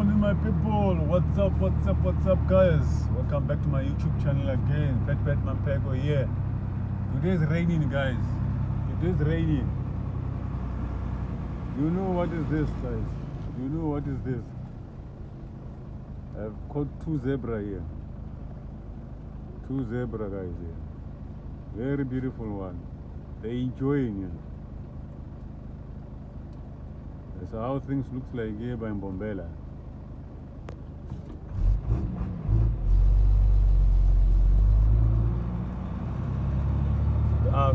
morning, my people. What's up, guys? Welcome back to my YouTube channel again. Pet Mampego here. Today's raining, guys. Today's raining. You know what is this, guys? You know what is this? I've caught two zebra here. Two zebra guys here. Very beautiful one. They're enjoying it. That's how things looks like here by Mpumalanga.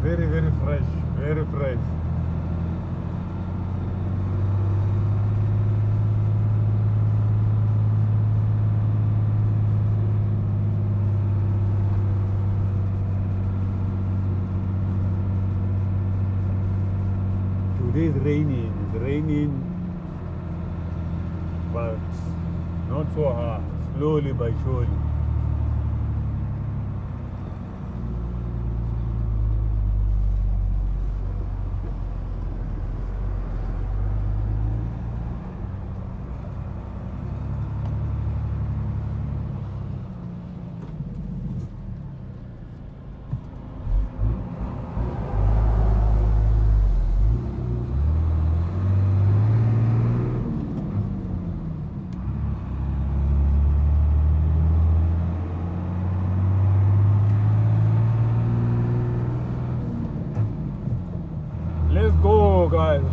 Very fresh, very fresh. Today is raining. It's raining, but not so hard. Slowly but surely.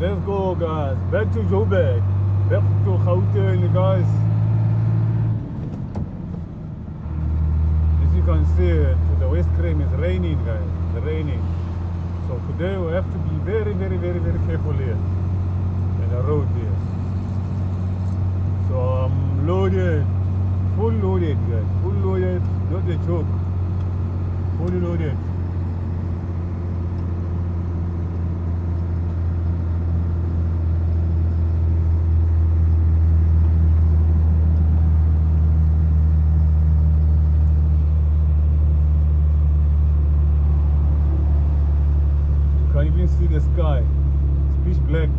Let's go guys, back to Joburg, back to Gauteng guys. As you can see, to the west cream is raining guys, it's raining. So today we have to be very careful here in the road here. So I'm loaded, full loaded guys, full loaded, not a joke, fully loaded. See the sky, it's pitch black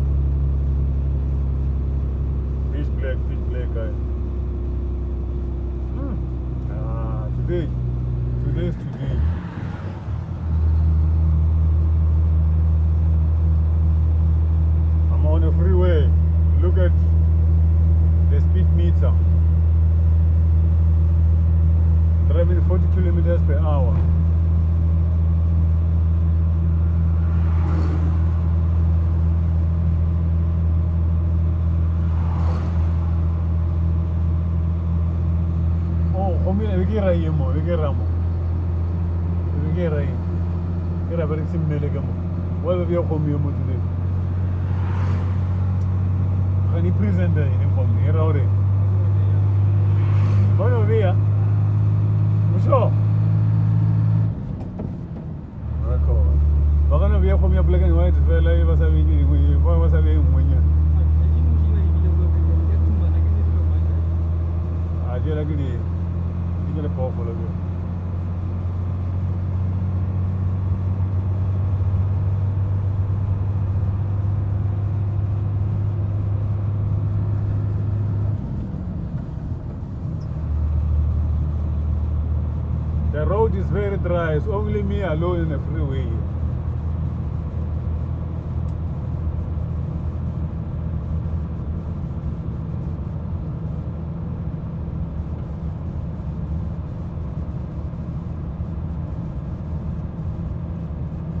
guys. Today is today. I'm on the freeway. Look at the speed meter, driving 40 kilometers per hour. Can you present the inform here already? Buenos días. Mucho. Baka na biya ko mi black and white fela iba sabi ni ko sabi mo niya. Aje lagi ni. Ini powerful lagi. The road is very dry. It's only me alone in the freeway.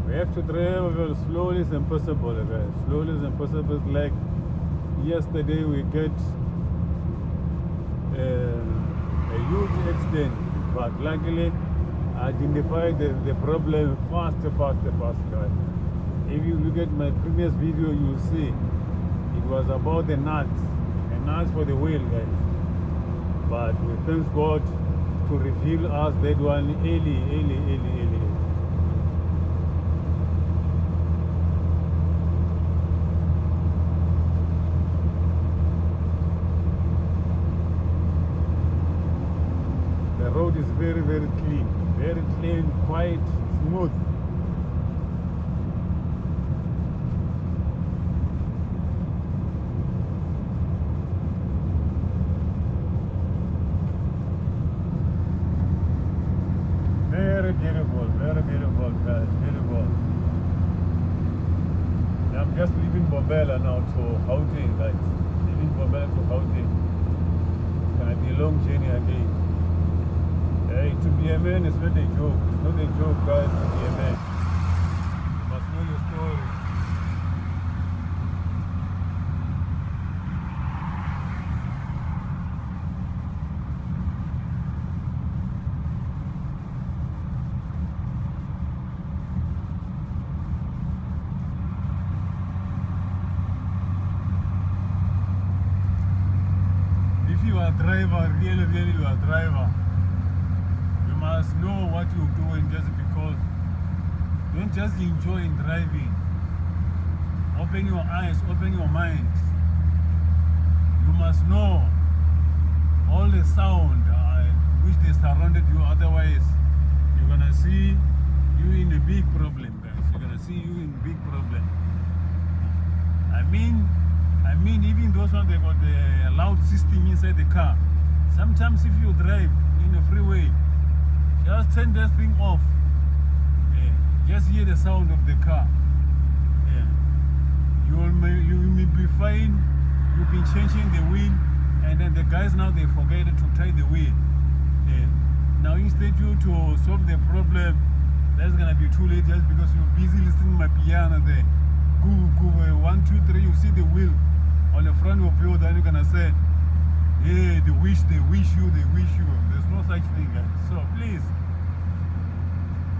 We have to drive as slowly as possible, guys. Slowly as possible. Like yesterday, we get a huge accident, but luckily identified the problem fast, guys. If you look at my previous video, you will see it was about the nuts for the wheel, guys. But we thank God to reveal us that one early. The road is very clean, quite smooth. just leaving Bombela now to Gauteng, guys. Leaving Bombela to Gauteng. It's gonna be a long journey again. Hey, to be a man is not a joke. It's not a joke, guys, to be a man. You must know your story. If you are a driver, really you are a driver, you must know what you're doing just because. Don't just enjoy driving. Open your eyes, open your mind. You must know all the sound which they surrounded you, otherwise you're gonna see you in a big problem, guys. You're gonna see you in big problem. I mean even those ones, they got a loud system inside the car. Sometimes if you drive in a freeway, just turn that thing off. Just hear the sound of the car. You may be fine. You've been changing the wheel, and then the guys now they forget to tie the wheel. Now instead you to solve the problem, that's gonna be too late just because you're busy listening to my piano there. Go 1, 2, 3. You see the wheel on the front of you, then you're gonna say, hey, they wish you. There's no such thing, guys. So please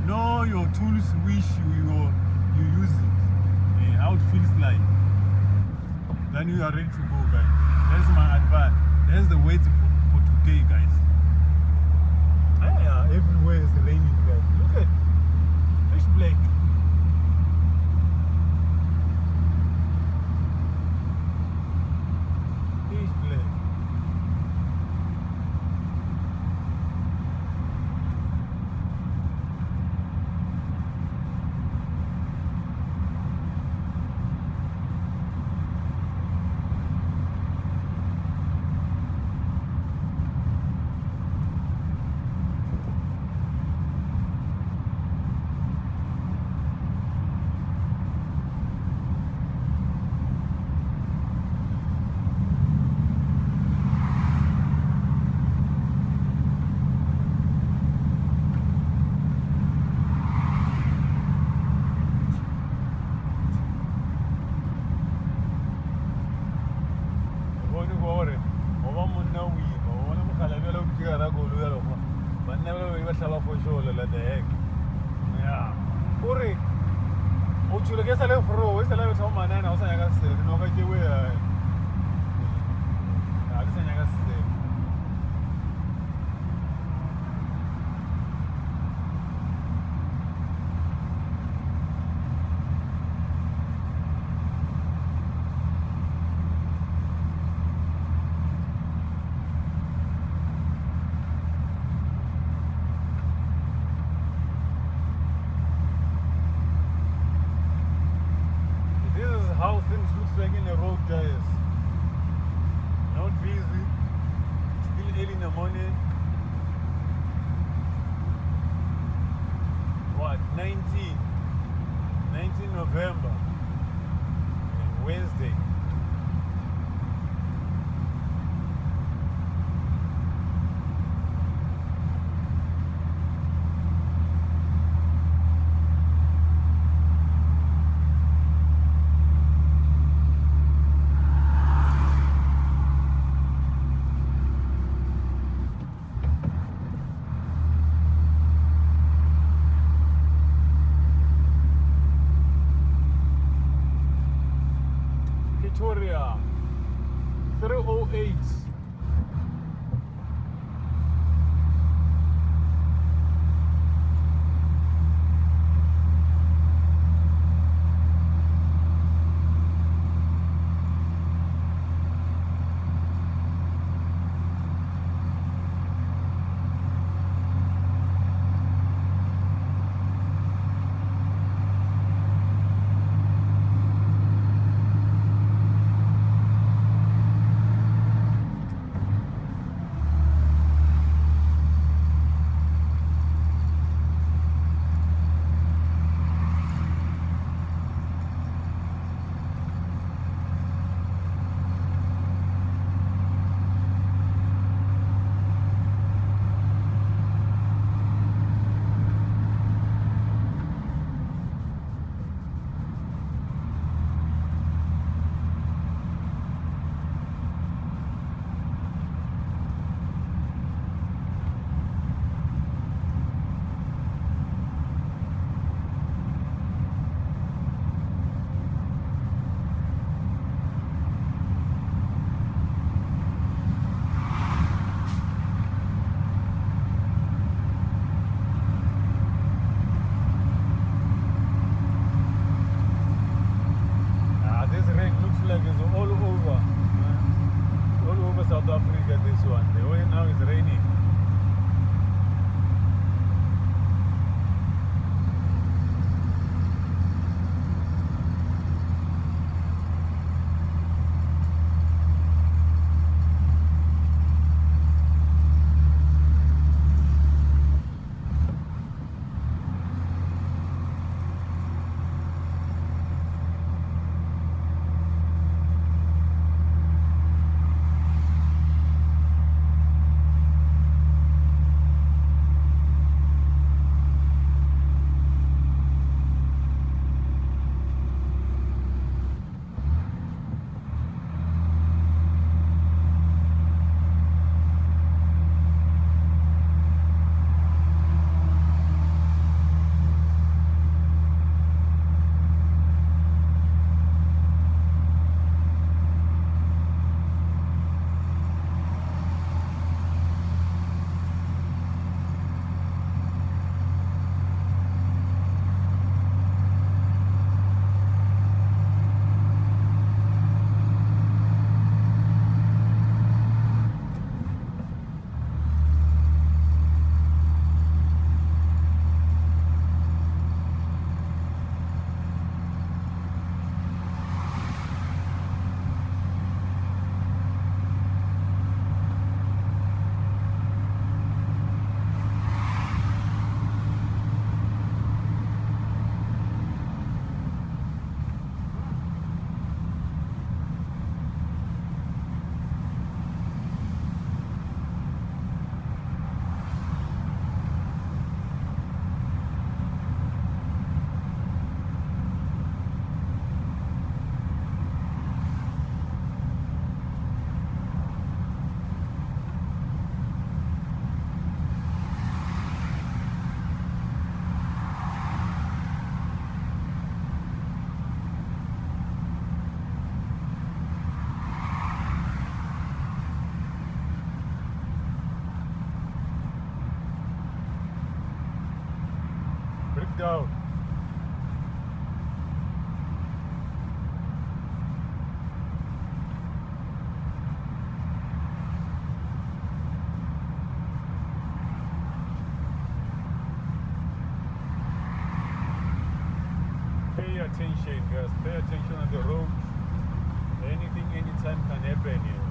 know your tools, which you use it, how it feels like. Then you are ready to go, guys. That's my advice. That's the way for today, guys. Everywhere is raining, guys. Look at pitch black. Pitch black. What the heck? Yeah. Uri, uchule ke sale fro, esa la betho manana o sa nyaka se, no ka ke we a ke sa nyaka se. How things looks like in the road, guys. Not busy, still early in the morning. What, 19 November, Wednesday. Victoria 308. down. Pay attention, guys. Pay attention on the road. Anything, anytime can happen here.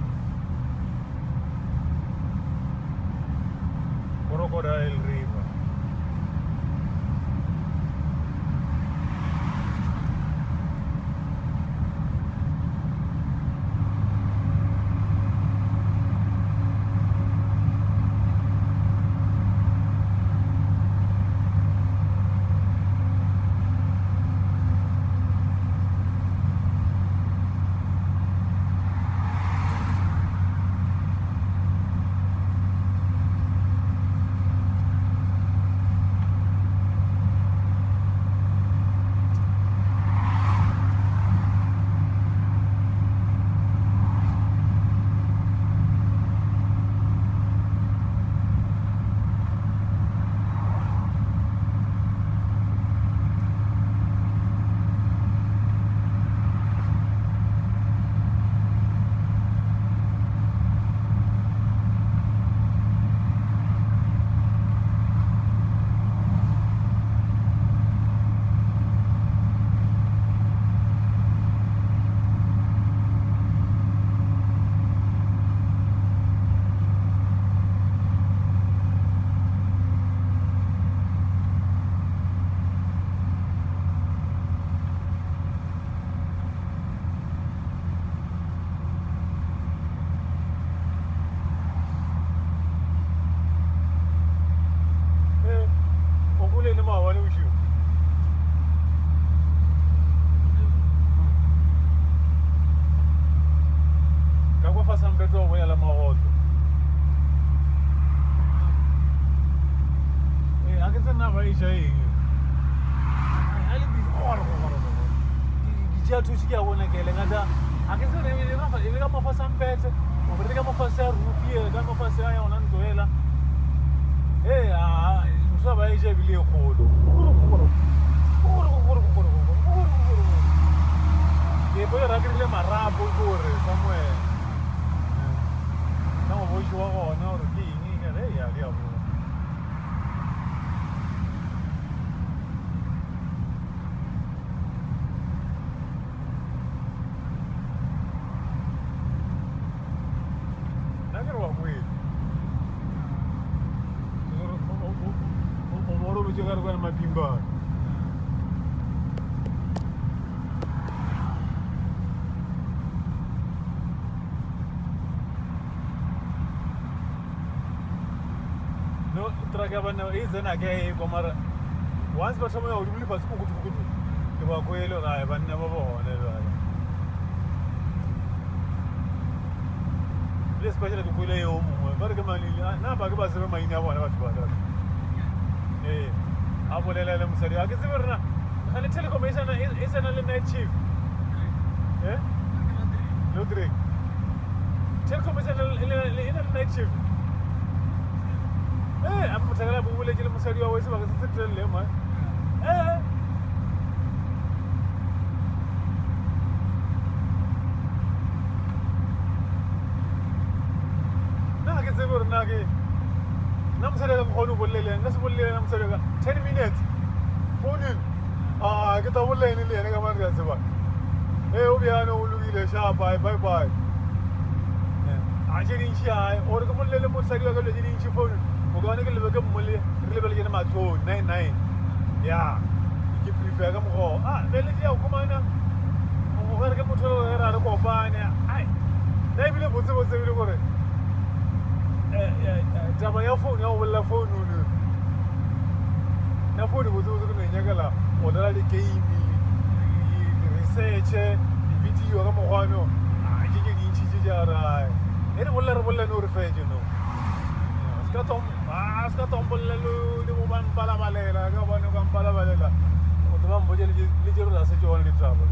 Crocodile River. Once but someone will really pass to Waguelo, I have never born. Especially to Kuleo, Bergamani, Nabagabas, Romania, one of us. Eh, I would let them say, I guess and the telecommission is an element chief. Eh? Ludwig. Telecommission in a night chief. I'm going to village in Musari always about the central lemon. Nagi Zibur Nagi Namsara Honubule and Nasbule Namsara 10 minutes. Phone in. Get a wood lane in the Nagaman. Obiano Louis Sharp, bye bye. I didn't shy or the Mullen Musari didn't she phone. We're going to look at Mully, really in my toe, 99. Yeah, you prefer them all. Then it's your commander. We're going to put her out of Copania. Maybe the Buddha was every word. Jamaya phone, no will have phone. Now, for the Buddha in Yagala, or the game, research, video, Ramoano. I think it's easy. It will let no refresh, you know. Aska Tombolo, the woman Palamalera, Governor Palamalera, or the one little as you only travel.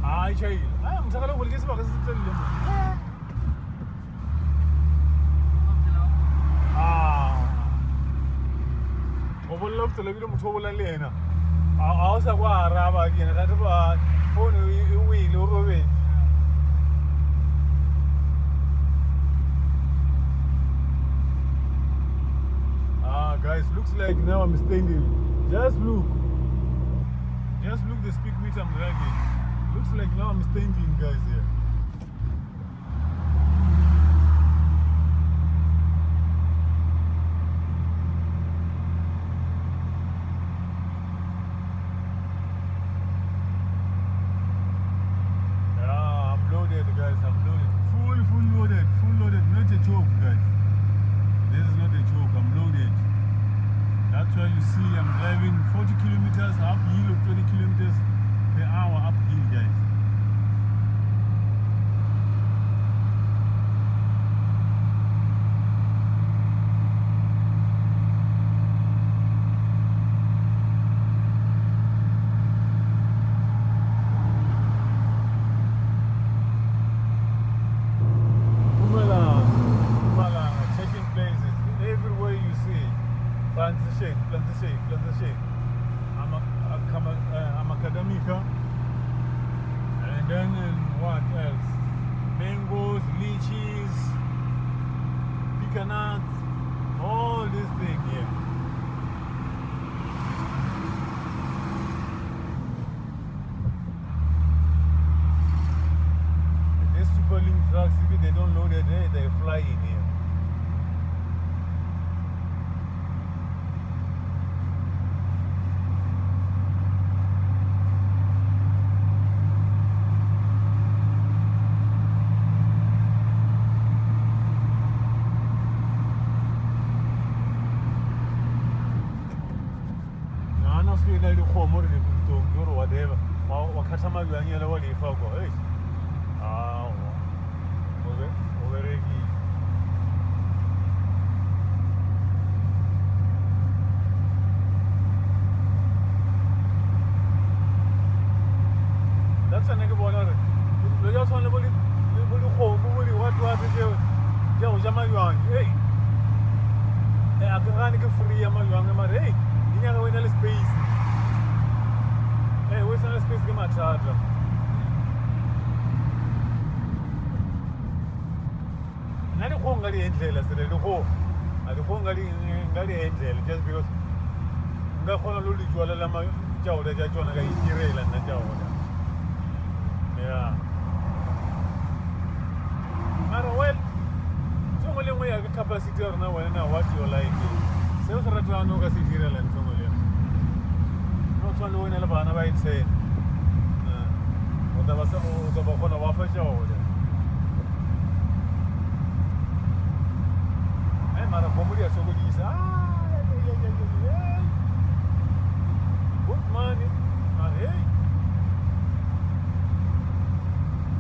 I tell you, I am talking about this because it's a lobster le bile motho o bolang le yena a o sa kwa araba ke yena ka ba phone e wile o robetse. Guys, looks like now I'm standing. Just look the speed meter I'm driving. Looks like now I'm standing, guys, here. Yeah, I'm loaded, guys. I'm loaded. Full loaded. Not a joke, guys. This is not a joke. I'm loaded. That's why you see I'm driving 40 kilometers uphill or 20 kilometers per hour uphill, guys. Mpumalanga, checking places. Everywhere you see. Plantation. I'm academica. And then what else? Mangoes, lychees, pecanuts, all this thing here. These superlink trucks, if they don't load it, they fly in here. Whatever. Wakatama yanyela wali fako. Hey. Overegi. That's a nigga boy. You just want to believe what is jama yuan. Hey. I can get free ama yuan. Hey. You never win a space. Hey, where's the space get my charger? I don't want to get angel. I said, I don't want to get angel just because I'm going to lose you. I'm going to get you. Yeah. Well, so many way I capacity or now when I watch you like so I try to get city and so not one way in Alabama by saying what I was about one of our show. I'm a comedy so good. Good money.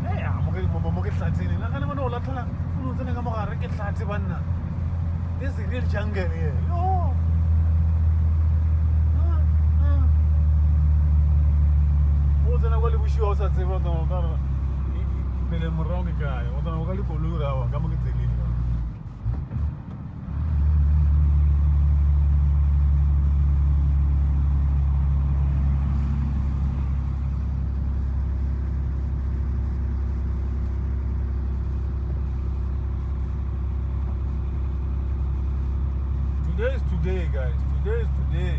Hey, I'm going to get something. I don't know what I'm this is real jungle here. Oh. What's an hour wish you also say what the Moronga guy? What an hour to Lura? Come on, get Today is today, guys. Today is today.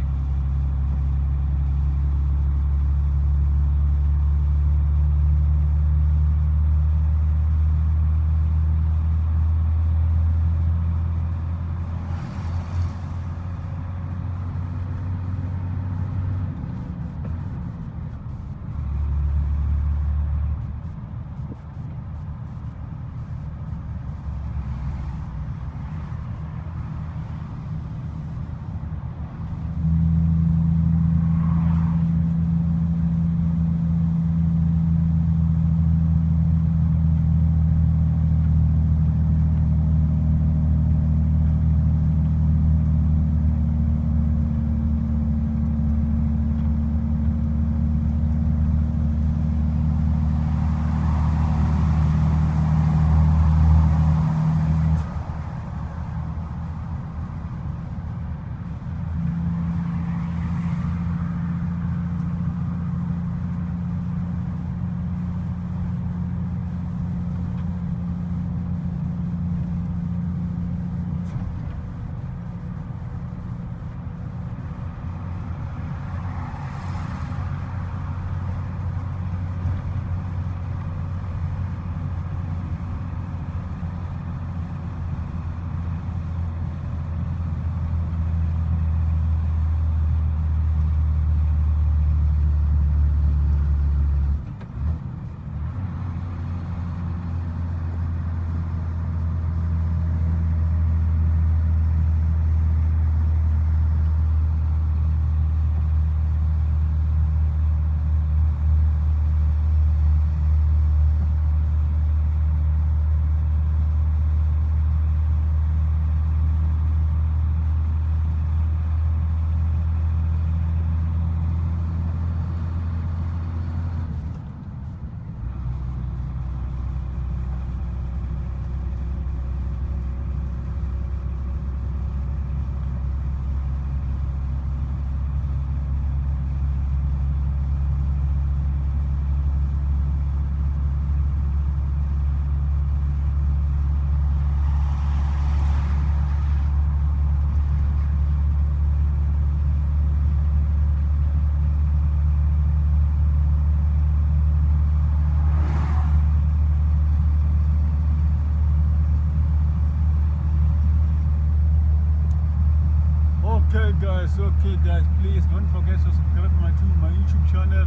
Alright guys, okay guys, please don't forget to subscribe to my YouTube channel,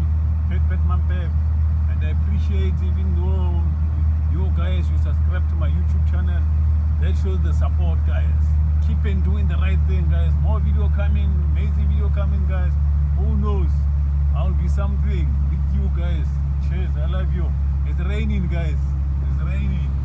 Pet Mampe. And I appreciate even though you guys you subscribe to my YouTube channel, that shows the support guys. Keep on doing the right thing guys. More video coming, amazing video coming guys. Who knows? I'll be something with you guys. Cheers, I love you. It's raining guys. It's raining.